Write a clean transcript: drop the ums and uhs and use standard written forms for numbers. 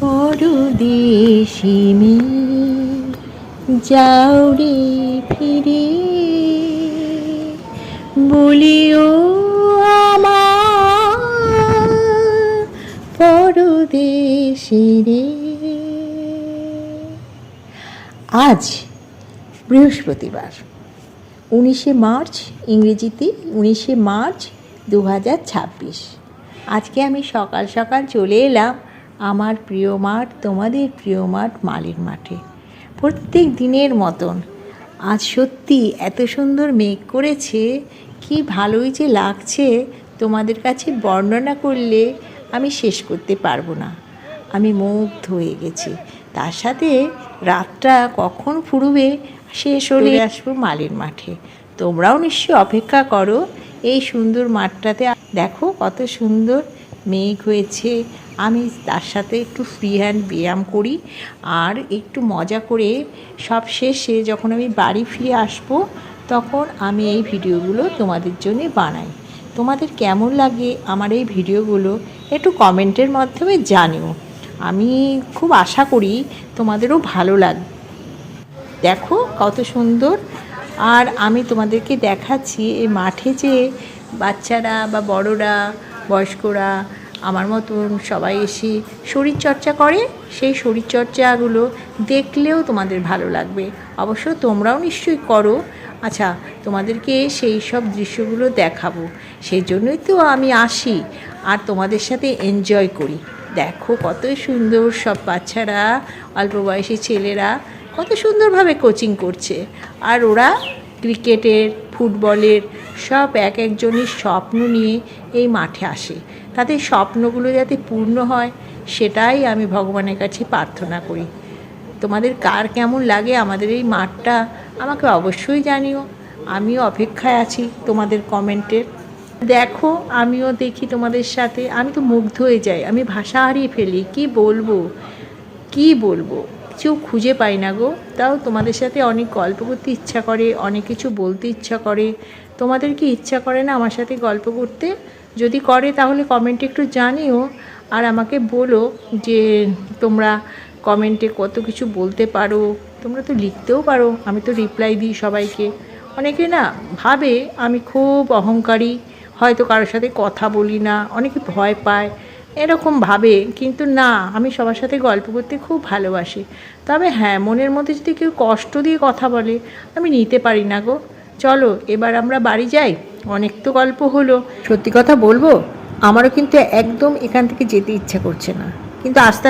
পরদেশি মেয়ে যাও রে ফিরে, বলিও আমার পরদেশি রে। আজ বৃহস্পতিবার, 19শে মার্চ, ইংরেজিতে 19শে মার্চ 2026। আজকে আমি সকাল সকাল চলে এলাম আমার প্রিয় মাঠ, তোমাদের প্রিয় মাঠ মালির মাঠে। প্রত্যেক দিনের মতন আজ সত্যি এত সুন্দর মেঘ করেছে, কি ভালোই যে লাগছে, তোমাদের কাছে বর্ণনা করলে আমি শেষ করতে পারবো না। আমি মুগ্ধ হয়ে গেছি। তার সাথে রাতটা কখন ফুরবে শেষ হলে আসবো মালির মাঠে। তোমরাও নিশ্চয়ই অপেক্ষা করো এই সুন্দর মাঠটাতে। দেখো কত সুন্দর মেঘ হয়েছে। আমি তার সাথে একটু ফ্রি হ্যান্ড ব্যায়াম করি আর একটু মজা করে সব শেষে যখন আমি বাড়ি ফিরে আসবো তখন আমি এই ভিডিওগুলো তোমাদের জন্য বানাই। তোমাদের কেমন লাগে আমার এই ভিডিওগুলো একটু কমেন্টের মাধ্যমে জানিও। আমি খুব আশা করি তোমাদেরও ভালো লাগবে। দেখো কত সুন্দর। আর আমি তোমাদেরকে দেখাচ্ছি এই মাঠে যে বাচ্চারা বা বড়রা, বয়স্করা, আমার মতন সবাই এসে শরীরচর্চা করে। সেই শরীরচর্চাগুলো দেখলেও তোমাদের ভালো লাগবে। অবশ্য তোমরাও নিশ্চয়ই করো। আচ্ছা, তোমাদেরকে সেই সব দৃশ্যগুলো দেখাবো। সেই জন্যই তো আমি আসি আর তোমাদের সাথে এনজয় করি। দেখো কত সুন্দর সব বাচ্চারা, অল্প বয়সী ছেলেরা কত সুন্দরভাবে কোচিং করছে। আর ওরা ক্রিকেটের, ফুটবলের সব এক একজনের স্বপ্ন নিয়ে এই মাঠে আসে। তাদের স্বপ্নগুলো যাতে পূর্ণ হয় সেটাই আমি ভগবানের কাছে প্রার্থনা করি। তোমাদের কার কেমন লাগে আমাদের এই মাঠটা আমাকে অবশ্যই জানিও। আমিও অপেক্ষায় আছি তোমাদের কমেন্টের। দেখো আমিও দেখি তোমাদের সাথে, আমি তো মুগ্ধ হয়ে যাই, আমি ভাষা হারিয়ে ফেলি। কি বলবো কিছু খুঁজে পাই না গো। তাও তোমাদের সাথে অনেক গল্প করতে ইচ্ছা করে, অনেক কিছু বলতে ইচ্ছা করে। তোমাদের কি ইচ্ছা করে না আমার সাথে গল্প করতে? যদি করে তাহলে কমেন্টে একটু জানিও। আর আমাকে বলো যে তোমরা কমেন্টে কত কিছু বলতে পারো। তোমরা তো লিখতেও পারো, আমি তো রিপ্লাই দিই সবাইকে। অনেকে না ভাবে আমি খুব অহংকারী, হয়তো কারোর সাথে কথা বলি না, অনেকে ভয় পায়, এরকম ভাবে। কিন্তু না, আমি সবার সাথে গল্প করতে খুব ভালোবাসি। তবে হ্যাঁ, মনের মধ্যে যদি কেউ কষ্ট দিয়ে কথা বলে আমি নিতে পারি না গো। চলো এবার আমরা বাড়ি যাই, অনেক তো গল্প হলো। সত্যি কথা বলবো, আমারও কিন্তু একদম এখান থেকে যেতে ইচ্ছা করছে না, কিন্তু আস্তে